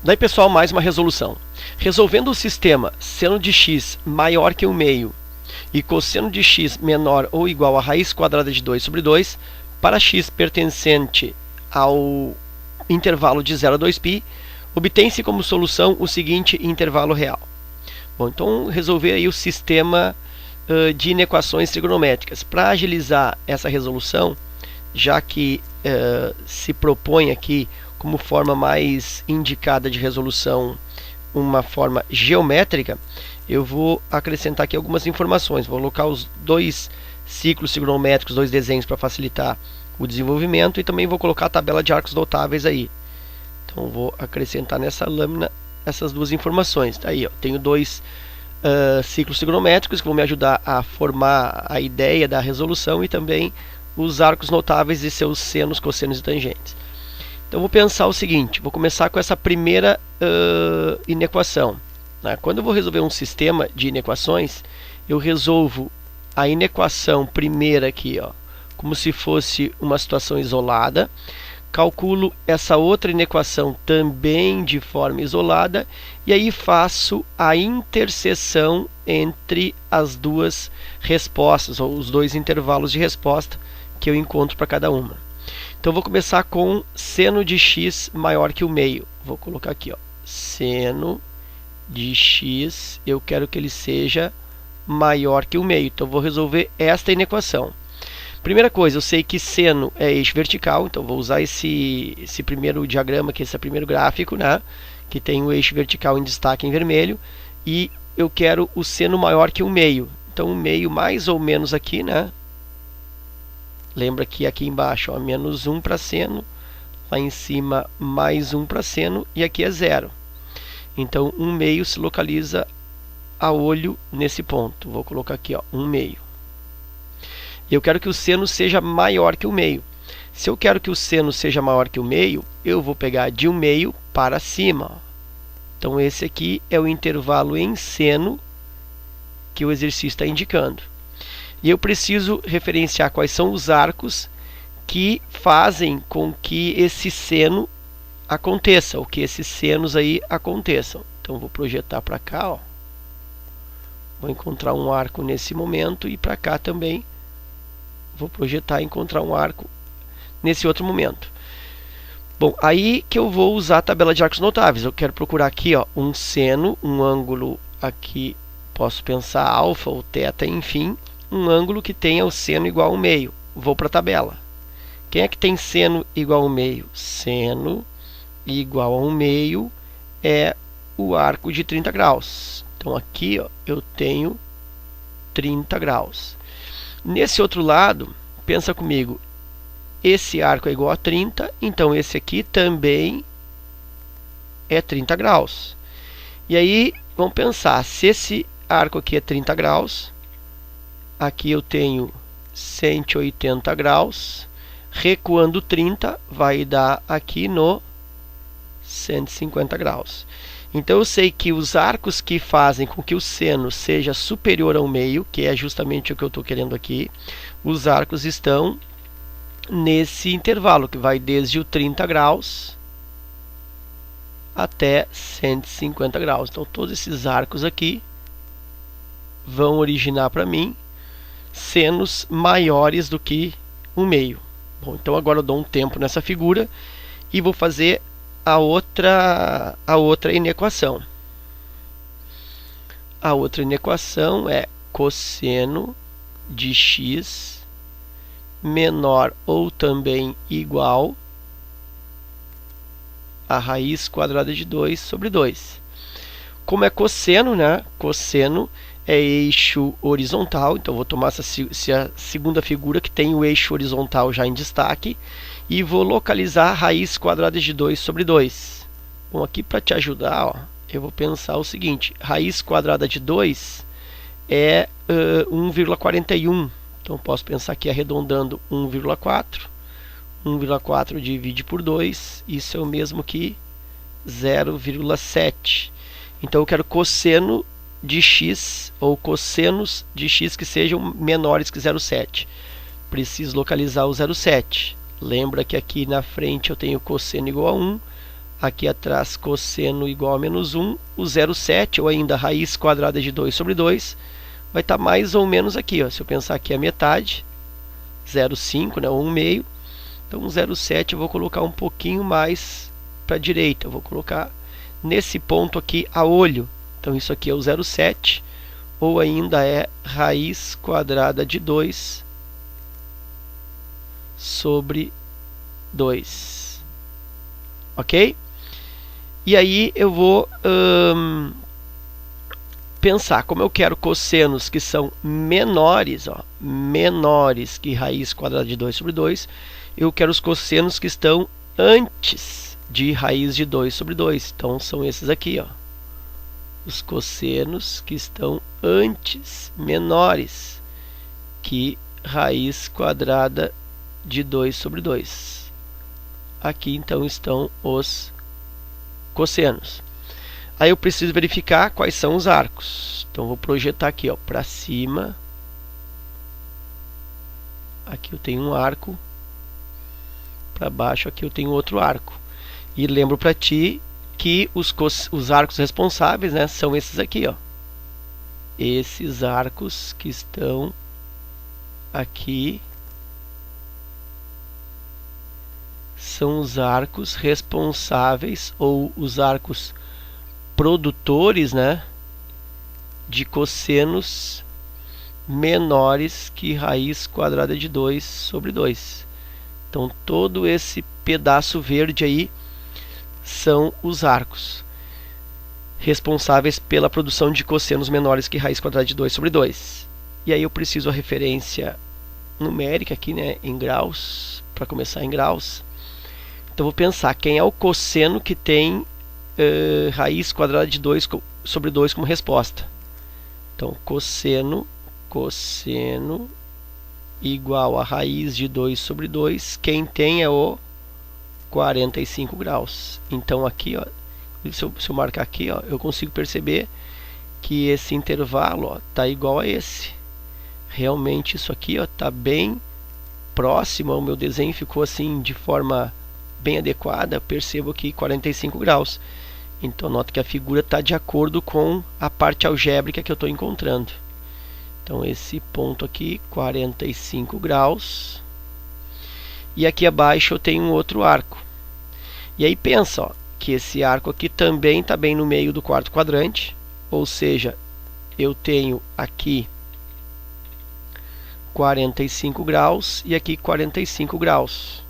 Daí, pessoal, mais uma resolução. Resolvendo o sistema seno de x maior que 1/2 e cosseno de x menor ou igual a raiz quadrada de 2 sobre 2, para x pertencente ao intervalo de 0 a 2π, obtém-se como solução o seguinte intervalo real. Bom, então, resolver aí o sistema de inequações trigonométricas. Para agilizar essa resolução, já que se propõe aqui como forma mais indicada de resolução uma forma geométrica, eu vou acrescentar aqui algumas informações. Vou colocar os dois ciclos trigonométricos, dois desenhos para facilitar o desenvolvimento, e também vou colocar a tabela de arcos notáveis aí. Então vou acrescentar nessa lâmina essas duas informações. Tá aí, ó, tenho dois ciclos trigonométricos que vão me ajudar a formar a ideia da resolução, e também os arcos notáveis e seus senos, cossenos e tangentes. Então vou pensar o seguinte, vou começar com essa primeira inequação. Né? Quando eu vou resolver um sistema de inequações, eu resolvo a inequação primeira aqui, ó, como se fosse uma situação isolada. Calculo essa outra inequação também de forma isolada, e aí faço a interseção entre as duas respostas, ou os dois intervalos de resposta que eu encontro para cada uma. Então vou começar com seno de x maior que 1/2. Vou colocar aqui, ó, seno de x, eu quero que ele seja maior que 1/2. Então vou resolver esta inequação. Primeira coisa, eu sei que seno é eixo vertical, então vou usar esse primeiro diagrama aqui, esse primeiro gráfico, né, que tem o eixo vertical em destaque em vermelho, e eu quero o seno maior que 1/2. Então 1/2 mais ou menos aqui, né? Lembra que aqui embaixo, ó, menos 1 para seno, lá em cima mais 1 para seno, e aqui é 0. Então 1/2 se localiza a olho nesse ponto. Vou colocar aqui, ó, 1/2. Eu quero que o seno seja maior que 1/2. Se eu quero que o seno seja maior que 1/2, eu vou pegar de 1/2 para cima. Ó. Então esse aqui é o intervalo em seno que o exercício está indicando. E eu preciso referenciar quais são os arcos que fazem com que esse seno aconteça, ou que esses senos aí aconteçam. Então vou projetar para cá, ó. Vou encontrar um arco nesse momento, e para cá também vou projetar e encontrar um arco nesse outro momento. Bom, aí que eu vou usar a tabela de arcos notáveis. Eu quero procurar aqui, ó, um seno, um ângulo aqui, posso pensar alfa ou θ, enfim, um ângulo que tenha o seno igual a 1/2. Vou para a tabela. Quem é que tem seno igual a 1/2? Seno igual a 1/2 é o arco de 30 graus. Então aqui, ó, eu tenho 30 graus. Nesse outro lado, pensa comigo, esse arco é igual a 30, então esse aqui também é 30 graus. E aí, vamos pensar, se esse arco aqui é 30 graus, aqui eu tenho 180 graus, recuando 30 vai dar aqui no 150 graus. Então eu sei que os arcos que fazem com que o seno seja superior a 1/2, que é justamente o que eu estou querendo aqui, os arcos estão nesse intervalo, que vai desde o 30 graus até 150 graus. Então todos esses arcos aqui vão originar para mim senos maiores do que 1/2. Bom, então agora eu dou um tempo nessa figura e vou fazer a outra inequação. A outra inequação é cosseno de x menor ou também igual a raiz quadrada de 2 sobre 2. Como é cosseno, né? Cosseno é eixo horizontal, então vou tomar essa segunda figura que tem o eixo horizontal já em destaque e vou localizar a raiz quadrada de 2 sobre 2. Bom, aqui para te ajudar, ó, eu vou pensar o seguinte, raiz quadrada de 2 é 1,41. Então posso pensar aqui arredondando 1,4. 1,4 divide por 2, isso é o mesmo que 0,7. Então eu quero cosseno de x, ou cossenos de x que sejam menores que 0,7. Preciso localizar o 0,7. Lembra que aqui na frente eu tenho cosseno igual a 1, Aqui atrás, cosseno igual a menos 1. O 0,7, ou ainda raiz quadrada de 2 sobre 2, vai estar mais ou menos aqui. Ó. Se eu pensar aqui a metade, 0,5, né, ou 1/2. Então, 0,7 eu vou colocar um pouquinho mais para a direita. Eu vou colocar nesse ponto aqui a olho. Então, isso aqui é o 0,7, ou ainda é raiz quadrada de 2 sobre 2. Ok? E aí eu vou pensar, como eu quero cossenos que são menores, ó, menores que raiz quadrada de 2 sobre 2, eu quero os cossenos que estão antes de raiz de 2 sobre 2. Então, são esses aqui, ó. Os cossenos que estão antes, menores que raiz quadrada de 2 sobre 2. Aqui, então, estão os cossenos. Aí eu preciso verificar quais são os arcos. Então, vou projetar aqui, ó, para cima. Aqui eu tenho um arco. Para baixo, aqui eu tenho outro arco. E lembro para ti que os arcos responsáveis, né, são esses aqui, ó. Esses arcos que estão aqui são os arcos responsáveis, ou os arcos produtores, né, de cossenos menores que raiz quadrada de 2 sobre 2. Então, todo esse pedaço verde aí são os arcos responsáveis pela produção de cossenos menores que raiz quadrada de 2 sobre 2. E aí eu preciso a referência numérica aqui, né, em graus, para começar em graus. Então, vou pensar quem é o cosseno que tem raiz quadrada de 2 sobre 2 como resposta. Então, cosseno igual a raiz de 2 sobre 2, quem tem é o 45 graus. Então, aqui, ó, se eu marcar aqui, ó, eu consigo perceber que esse intervalo está igual a esse. Realmente, isso aqui está bem próximo. O meu desenho ficou assim de forma bem adequada. Percebo aqui 45 graus. Então, noto que a figura está de acordo com a parte algébrica que eu estou encontrando. Então, esse ponto aqui, 45 graus. E aqui abaixo eu tenho um outro arco. E aí pensa, ó, que esse arco aqui também está bem no meio do quarto quadrante. Ou seja, eu tenho aqui 45 graus e aqui 45 graus.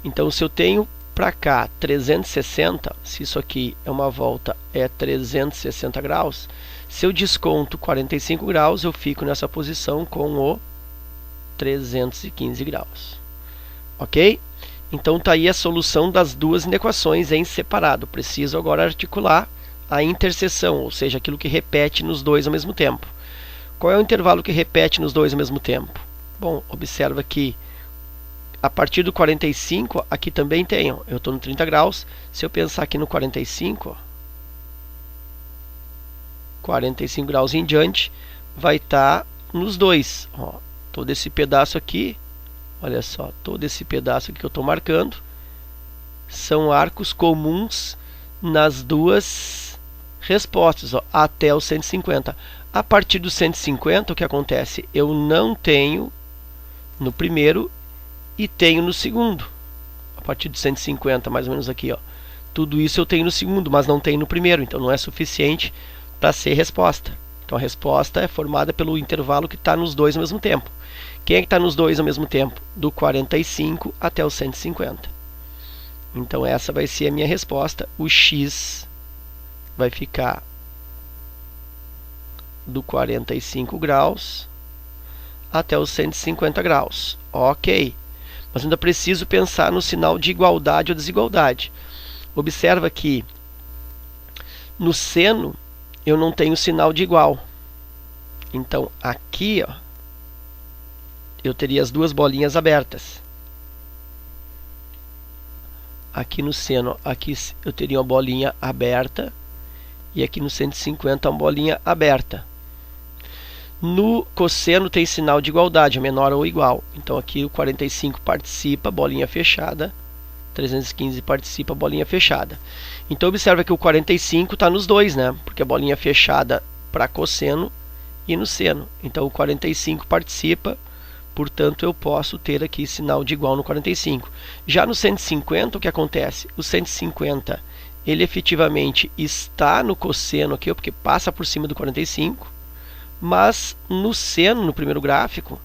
Então, se eu tenho para cá 360, se isso aqui é uma volta, é 360 graus. Se eu desconto 45 graus, eu fico nessa posição com o 315 graus. Ok? Então, está aí a solução das duas inequações em separado. Preciso agora articular a interseção, ou seja, aquilo que repete nos dois ao mesmo tempo. Qual é o intervalo que repete nos dois ao mesmo tempo? Bom, observa que a partir do 45, aqui também tem, ó, eu estou no 30 graus. Se eu pensar aqui no 45, ó, 45 graus em diante, vai estar nos dois. Ó, todo esse pedaço aqui, olha só, todo esse pedaço aqui que eu estou marcando, são arcos comuns nas duas respostas, ó, até o 150. A partir do 150, o que acontece? Eu não tenho no primeiro e tenho no segundo. A partir de 150, mais ou menos aqui, ó. Tudo isso eu tenho no segundo, mas não tenho no primeiro. Então, não é suficiente para ser resposta. Então, a resposta é formada pelo intervalo que está nos dois ao mesmo tempo. Quem é que está nos dois ao mesmo tempo? Do 45 até o 150. Então, essa vai ser a minha resposta. O x vai ficar do 45 graus até os 150 graus. Ok. Mas ainda preciso pensar no sinal de igualdade ou desigualdade. Observa que no seno eu não tenho sinal de igual. Então, aqui, ó, eu teria as duas bolinhas abertas. Aqui no seno, aqui eu teria uma bolinha aberta. E aqui no 150 uma bolinha aberta. No cosseno tem sinal de igualdade, menor ou igual. Então aqui o 45 participa, bolinha fechada. 315 participa, bolinha fechada. Então observa que o 45 está nos dois, né? Porque a bolinha fechada para cosseno e no seno. Então o 45 participa, portanto eu posso ter aqui sinal de igual no 45. Já no 150, o que acontece? O 150, ele efetivamente está no cosseno aqui, porque passa por cima do 45, mas no seno, no primeiro gráfico,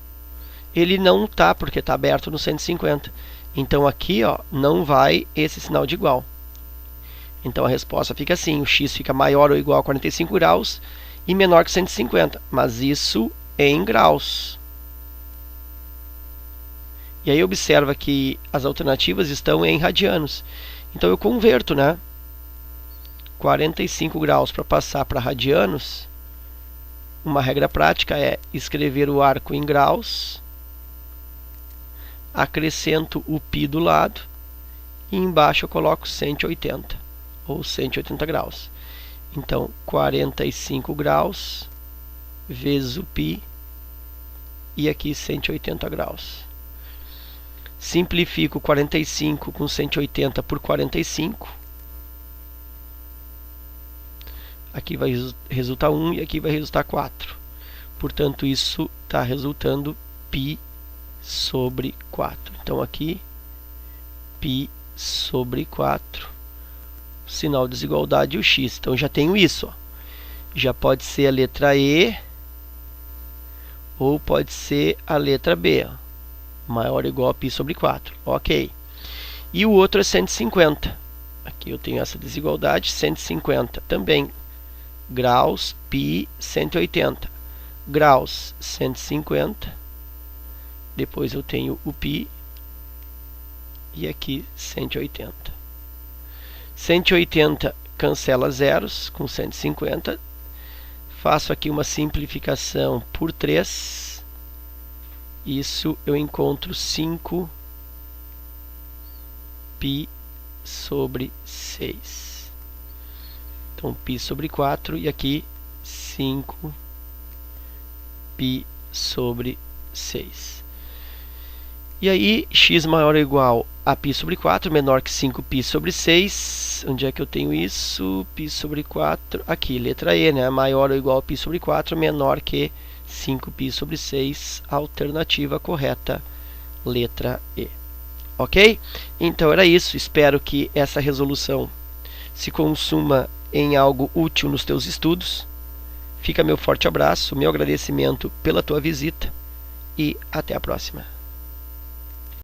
ele não está, porque está aberto no 150. Então aqui, ó, não vai esse sinal de igual. Então a resposta fica assim, o x fica maior ou igual a 45 graus e menor que 150, mas isso em graus. E aí observa que as alternativas estão em radianos. Então eu converto, né? 45 graus para passar para radianos. Uma regra prática é escrever o arco em graus, acrescento o π do lado e embaixo eu coloco 180 ou 180 graus. Então 45 graus vezes o π e aqui 180 graus. Simplifico 45 com 180 por 45. Aqui vai resultar 1 e aqui vai resultar 4. Portanto, isso está resultando π sobre 4. Então, aqui, π sobre 4. Sinal de desigualdade e o x. Então, já tenho isso. Ó. Já pode ser a letra E ou pode ser a letra B. Ó. Maior ou igual a π sobre 4. Ok. E o outro é 150. Aqui eu tenho essa desigualdade. 150 também. Graus, π, 180. Graus, 150. Depois eu tenho o π. E aqui 180. 180 cancela zeros com 150. Faço aqui uma simplificação por 3. Isso eu encontro 5 π sobre 6. Então, π sobre 4 e aqui 5 π sobre 6. E aí, x maior ou igual a π sobre 4, menor que 5π sobre 6. Onde é que eu tenho isso? π sobre 4, aqui, letra E, né? Maior ou igual a π sobre 4, menor que 5π sobre 6. Alternativa correta, letra E. Ok? Então era isso. Espero que essa resolução se consuma em algo útil nos teus estudos. Fica meu forte abraço, meu agradecimento pela tua visita e até a próxima.